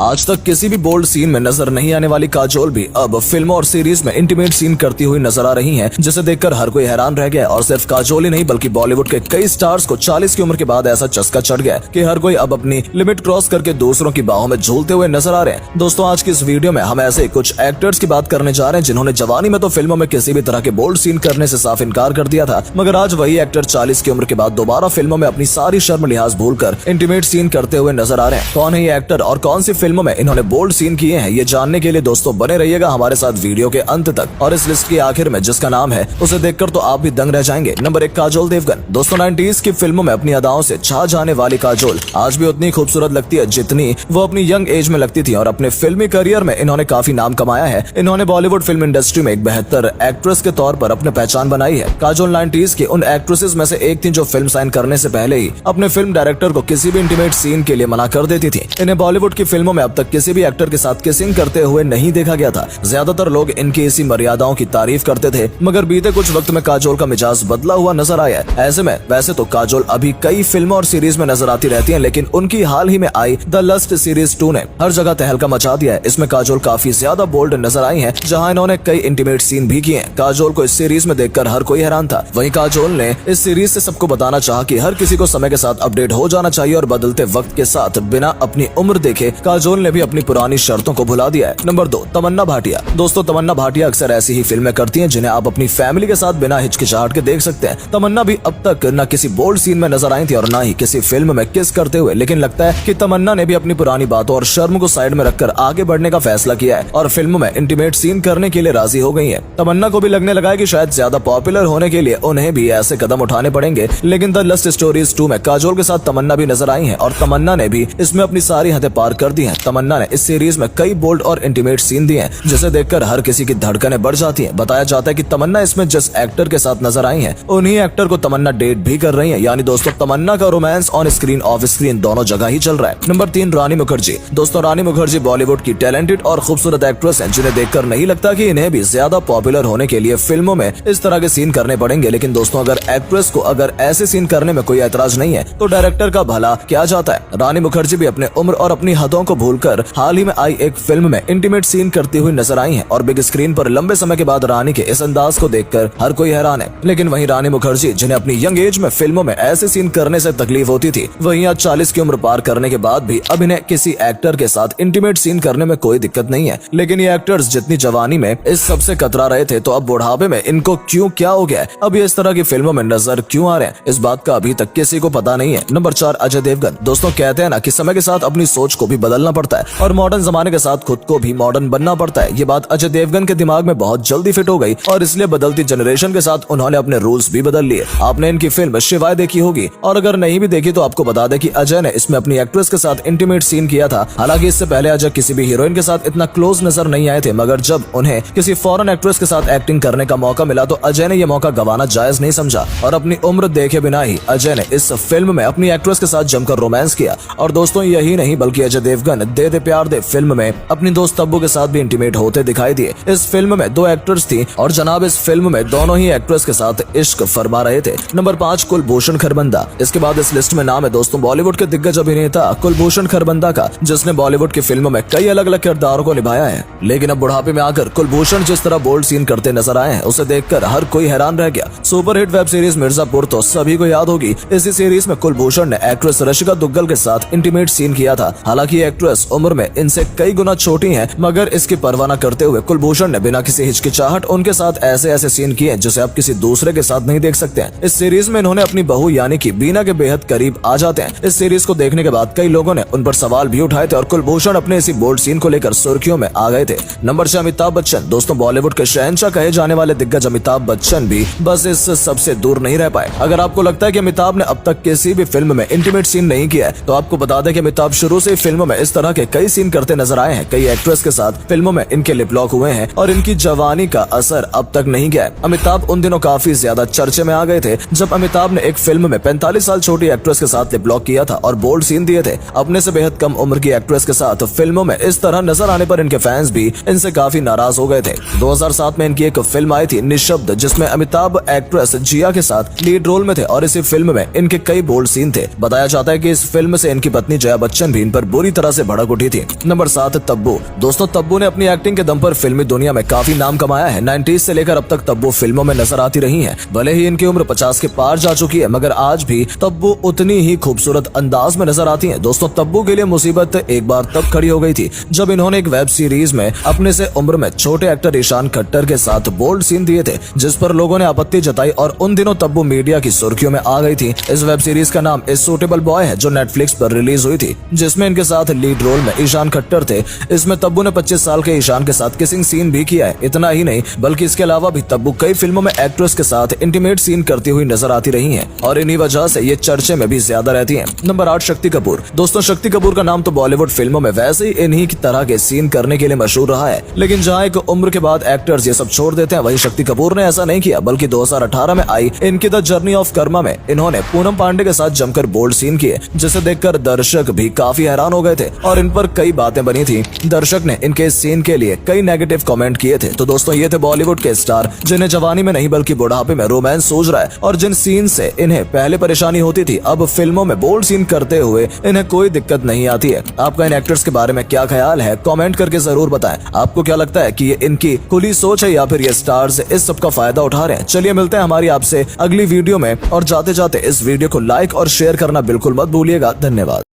आज तक किसी भी बोल्ड सीन में नजर नहीं आने वाली काजोल भी अब फिल्मों और सीरीज में इंटीमेट सीन करती हुई नजर आ रही हैं, जिसे देखकर हर कोई हैरान रह गया। और सिर्फ काजोल ही नहीं बल्कि बॉलीवुड के कई स्टार्स को 40 की उम्र के बाद ऐसा चस्का चढ़ गया कि हर कोई अब अपनी लिमिट क्रॉस करके दूसरों की बाहों में झूलते हुए नजर आ रहे हैं। दोस्तों, आज की इस वीडियो में हम ऐसे कुछ एक्टर्स की बात करने जा रहे हैं जिन्होंने जवानी में तो फिल्मों में किसी भी तरह के बोल्ड सीन करने से साफ इनकार कर दिया था, मगर आज वही एक्टर 40 की उम्र के बाद दोबारा फिल्मों में अपनी सारी शर्म लिहाज भूलकर इंटीमेट सीन करते हुए नजर आ रहे हैं। कौन है ये एक्टर और कौन सी फिल्मों में इन्होंने बोल्ड सीन किए हैं, ये जानने के लिए दोस्तों बने रहिएगा हमारे साथ वीडियो के अंत तक। और इस लिस्ट के आखिर में जिसका नाम है उसे देखकर तो आप भी दंग रह जाएंगे। नंबर 1, काजोल देवगन। दोस्तों, 90s की फिल्मों में अपनी अदाओं से छा जाने वाली काजोल आज भी उतनी खूबसूरत लगती है जितनी वो अपनी यंग एज में लगती थी, और अपने फिल्मी करियर में इन्होंने काफी नाम कमाया है। इन्होंने बॉलीवुड फिल्म इंडस्ट्री में एक बेहतर एक्ट्रेस के तौर पर अपने पहचान बनाई है। काजोल 90s की उन एक्ट्रेसेस में से एक थी जो फिल्म साइन करने से पहले ही अपने फिल्म डायरेक्टर को किसी भी इंटीमेट सीन के लिए मना कर देती थी। इन्हें बॉलीवुड की फिल्मों में अब तक किसी भी एक्टर के साथ किसिंग करते हुए नहीं देखा गया था। ज्यादातर लोग इनकी इसी मर्यादाओं की तारीफ करते थे, मगर बीते कुछ वक्त में काजोल का मिजाज बदला हुआ नजर आया है। ऐसे में वैसे तो काजोल अभी कई फिल्मों और सीरीज में नजर आती रहती हैं, लेकिन उनकी हाल ही में आई द लस्ट सीरीज 2 ने हर जगह तहलका मचा दिया है। इसमें काजोल काफी ज्यादा बोल्ड नजर आई है, जहाँ इन्होंने कई इंटीमेट सीन भी किए हैं। काजोल को इस सीरीज में देखकर हर कोई हैरान था। वहीं काजोल ने इस सीरीज से सबको बताना चाहा कि हर किसी को समय के साथ अपडेट हो जाना चाहिए, और बदलते वक्त के साथ बिना अपनी उम्र देखे काजोल ने भी अपनी पुरानी शर्तों को भुला दिया है। नंबर 2, तमन्ना भाटिया। दोस्तों, तमन्ना भाटिया अक्सर ऐसी ही फिल्में करती हैं जिन्हें आप अपनी फैमिली के साथ बिना हिचकिचाहट के देख सकते हैं। तमन्ना भी अब तक न किसी बोल्ड सीन में नजर आई थी और न ही किसी फिल्म में किस करते हुए, लेकिन लगता है कि तमन्ना ने भी अपनी पुरानी बातों और शर्म को साइड में रखकर आगे बढ़ने का फैसला किया है और फिल्म में इंटीमेट सीन करने के लिए राजी हो गई है। तमन्ना को भी लगने लगा है कि शायद ज्यादा पॉपुलर होने के लिए उन्हें भी ऐसे कदम उठाने पड़ेंगे। लेकिन द लस्ट स्टोरीज 2 में काजोल के साथ तमन्ना भी नजर आई है और तमन्ना ने भी इसमें अपनी सारी हदें पार कर दी हैं। तमन्ना ने इस सीरीज में कई बोल्ड और इंटीमेट सीन दिए हैं, जिसे देखकर हर किसी की धड़कनें बढ़ जाती हैं। बताया जाता है कि तमन्ना इसमें जिस एक्टर के साथ नजर आई हैं, उन्हीं एक्टर को तमन्ना डेट भी कर रही हैं। यानी दोस्तों, तमन्ना का romance on screen of screen दोनों जगह ही चल रहा है। नंबर 3, रानी मुखर्जी। दोस्तों, रानी मुखर्जी बॉलीवुड की टैलेंटेड और खूबसूरत एक्ट्रेस हैं, जिन्हें देखकर नहीं लगता कि इन्हें भी ज्यादा पॉपुलर होने के लिए फिल्मों में इस तरह के सीन करने पड़ेंगे। लेकिन दोस्तों, अगर एक्ट्रेस को अगर ऐसे सीन करने में कोई ऐतराज नहीं है तो डायरेक्टर का भला क्या जाता है। रानी मुखर्जी भी अपने उम्र और अपनी हदों को भूलकर हाल ही में आई एक फिल्म में इंटीमेट सीन करती हुई नजर आई हैं, और बिग स्क्रीन पर लंबे समय के बाद रानी के इस अंदाज को देखकर हर कोई हैरान है। लेकिन वहीं रानी मुखर्जी, जिन्हें अपनी यंग एज में फिल्मों में ऐसे सीन करने से तकलीफ होती थी, वहीं आज 40 की उम्र पार करने के बाद भी अब इन्हें किसी एक्टर के साथ इंटीमेट सीन करने में कोई दिक्कत नहीं है। लेकिन ये एक्टर्स जितनी जवानी में इस सब से कतरा रहे थे, तो अब बुढ़ापे में इनको क्यों क्या हो गया है, अब ये इस तरह की फिल्मों में नजर क्यों आ रहे हैं, इस बात का अभी तक किसी को पता नहीं है। नंबर 4, अजय देवगन। दोस्तों, कहते हैं ना कि समय के साथ अपनी सोच को भी बदलना पड़ता है और मॉडर्न जमाने के साथ खुद को भी मॉडर्न बनना पड़ता है। ये बात अजय देवगन के दिमाग में बहुत जल्दी फिट हो गई और इसलिए बदलती जनरेशन के साथ उन्होंने अपने रूल्स भी बदल लिए। आपने इनकी फिल्म शिवाय देखी होगी, और अगर नहीं भी देखी तो आपको बता दें कि अजय ने इसमें अपनी एक्ट्रेस के साथ इंटीमेट सीन किया था। हालांकि इससे पहले अजय किसी भी हीरोइन के साथ इतना क्लोज नजर नहीं आए थे, मगर जब उन्हें किसी फॉरेन एक्ट्रेस के साथ एक्टिंग करने का मौका मिला तो अजय ने यह मौका गंवाना जायज नहीं समझा और अपनी उम्र देखे बिना ही अजय ने इस फिल्म में अपनी एक्ट्रेस के साथ जमकर रोमांस किया। और दोस्तों, यही नहीं बल्कि अजय देवगन दे दे प्यार दे फिल्म में अपनी दोस्त तब्बू के साथ भी इंटीमेट होते दिखाई दिए। इस फिल्म में 2 एक्टर्स थी और जनाब इस फिल्म में दोनों ही एक्ट्रेस के साथ इश्क फरमा रहे थे। नंबर 5, कुलभूषण खरबंदा। इसके बाद इस लिस्ट में नाम है दोस्तों बॉलीवुड के दिग्गज अभिनेता कुलभूषण खरबंदा का, जिसने बॉलीवुड की फिल्मों में कई अलग अलग किरदारों को निभाया है। लेकिन अब बुढ़ापे में आकर कुलभूषण जिस तरह बोल्ड सीन करते नजर आए हैं, उसे देखकर हर कोई हैरान रह गया। सुपरहिट वेब सीरीज मिर्जापुर तो सभी को याद होगी। इसी सीरीज में कुलभूषण ने एक्ट्रेस रशिका दुग्गल के साथ इंटीमेट सीन किया था। हालांकि एक्ट्रेस उम्र में इनसे कई गुना छोटी है, मगर इसकी परवाह न करते हुए कुलभूषण ने बिना किसी हिचकिचाहट उनके साथ ऐसे सीन किए जिसे आप किसी दूसरे के साथ नहीं देख सकते हैं। इस सीरीज में इन्होंने अपनी बहू यानी कि बीना के बेहद करीब आ जाते हैं। इस सीरीज को देखने के बाद कई लोगों ने उन पर सवाल भी उठाए थे और कुलभूषण अपने इसी बोल्ड सीन को लेकर सुर्खियों में आ गए थे। नंबर 6, अमिताभ बच्चन। दोस्तों, बॉलीवुड के शहंशाह कहे जाने वाले दिग्गज अमिताभ बच्चन भी बस इस सबसे दूर नहीं रह पाए। अगर आपको लगता है कि अमिताभ ने अब तक किसी भी फिल्म में इंटीमेट सीन नहीं किया है, तो आपको बता दें कि अमिताभ शुरू से फिल्मों में इस तरह के कई सीन करते नजर आए हैं। कई एक्ट्रेस के साथ फिल्मों में इनके लिप लॉक हुए हैं और इनकी जवानी का असर अब तक नहीं गया है। अमिताभ उन दिनों काफी ज्यादा चर्चे में आ गए थे जब अमिताभ ने एक फिल्म में 45 साल छोटी एक्ट्रेस के साथ लिप लॉक किया था और बोल्ड सीन दिए थे। अपने से बेहद कम उम्र की एक्ट्रेस के साथ फिल्मों में इस तरह नजर आने पर इनके फैंस भी इनसे काफी नाराज हो गए थे। 2007 में इनकी एक फिल्म आई थी निशब्द, जिसमें अमिताभ एक्ट्रेस जिया के साथ लीड रोल में थे और इसी फिल्म में इनके कई बोल्ड सीन थे। बताया जाता है कि इस फिल्म से इनकी पत्नी जया बच्चन भी इन पर बुरी तरह से भड़क उठी थी। नंबर 7, तब्बू। दोस्तों, तब्बू ने अपनी एक्टिंग के दम पर फिल्मी दुनिया में काफी नाम कमाया है। 90s से लेकर अब तक तब्बू फिल्मों में नजर आती रही हैं। भले ही इनकी उम्र 50 के पार जा चुकी है, मगर आज भी तब्बू उतनी ही खूबसूरत अंदाज में नजर आती हैं। दोस्तों, तब्बू के लिए मुसीबत एक बार तब खड़ी हो गई थी जब इन्होंने एक वेब सीरीज में अपने से उम्र में छोटे एक्टर ईशान खट्टर के साथ बोल्ड सीन दिए थे, जिस पर लोगों ने आपत्ति जताई और उन दिनों तब्बू मीडिया की सुर्खियों में आ गई थी। इस वेब सीरीज का नाम इज सूटेबल बॉय है, जो नेटफ्लिक्स पर रिलीज हुई थी, जिसमें इनके साथ लीड रोल में ईशान खट्टर थे। इसमें तब्बू ने 25 साल के ईशान के साथ किसिंग सीन भी किया है। इतना ही नहीं, बल्कि इसके अलावा भी तब्बू कई फिल्मों में एक्ट्रेस के साथ इंटीमेट सीन करती हुई नजर आती रही हैं और इन्हीं वजह से ये चर्चे में भी ज्यादा रहती हैं। नंबर 8, शक्ति कपूर। दोस्तों, शक्ति कपूर का नाम तो बॉलीवुड फिल्मों में वैसे ही इन्हीं की तरह के सीन करने के लिए मशहूर रहा है, लेकिन जहाँ एक उम्र के बाद एक्टर्स ये सब छोड़ देते हैं, वही शक्ति कपूर ने ऐसा नहीं किया, बल्कि 2018 में आई इनकी द जर्नी ऑफ कर्मा में इन्होंने पूनम पांडे के साथ जमकर बोल्ड सीन किए, जिसे देखकर दर्शक भी काफी हैरान हो गए थे और इन पर कई बातें बनी थी। दर्शक ने इनके इस सीन के लिए कई नेगेटिव कमेंट किए थे। तो दोस्तों, ये थे बॉलीवुड के स्टार जिन्हें जवानी में नहीं बल्कि बुढ़ापे में रोमांस सूझ रहा है और जिन सीन से इन्हें पहले परेशानी होती थी, अब फिल्मों में बोल्ड सीन करते हुए इन्हें कोई दिक्कत नहीं आती है। आपका इन एक्टर्स के बारे में क्या ख्याल है, कमेंट करके जरूर बताएं। आपको क्या लगता है कि ये इनकी खुली सोच है या फिर ये स्टार्स इस सब का फायदा उठा रहे हैं? चलिए मिलते हैं हमारी आपसे अगली वीडियो में, और जाते जाते इस वीडियो को लाइक और शेयर करना बिल्कुल मत भूलिएगा। धन्यवाद।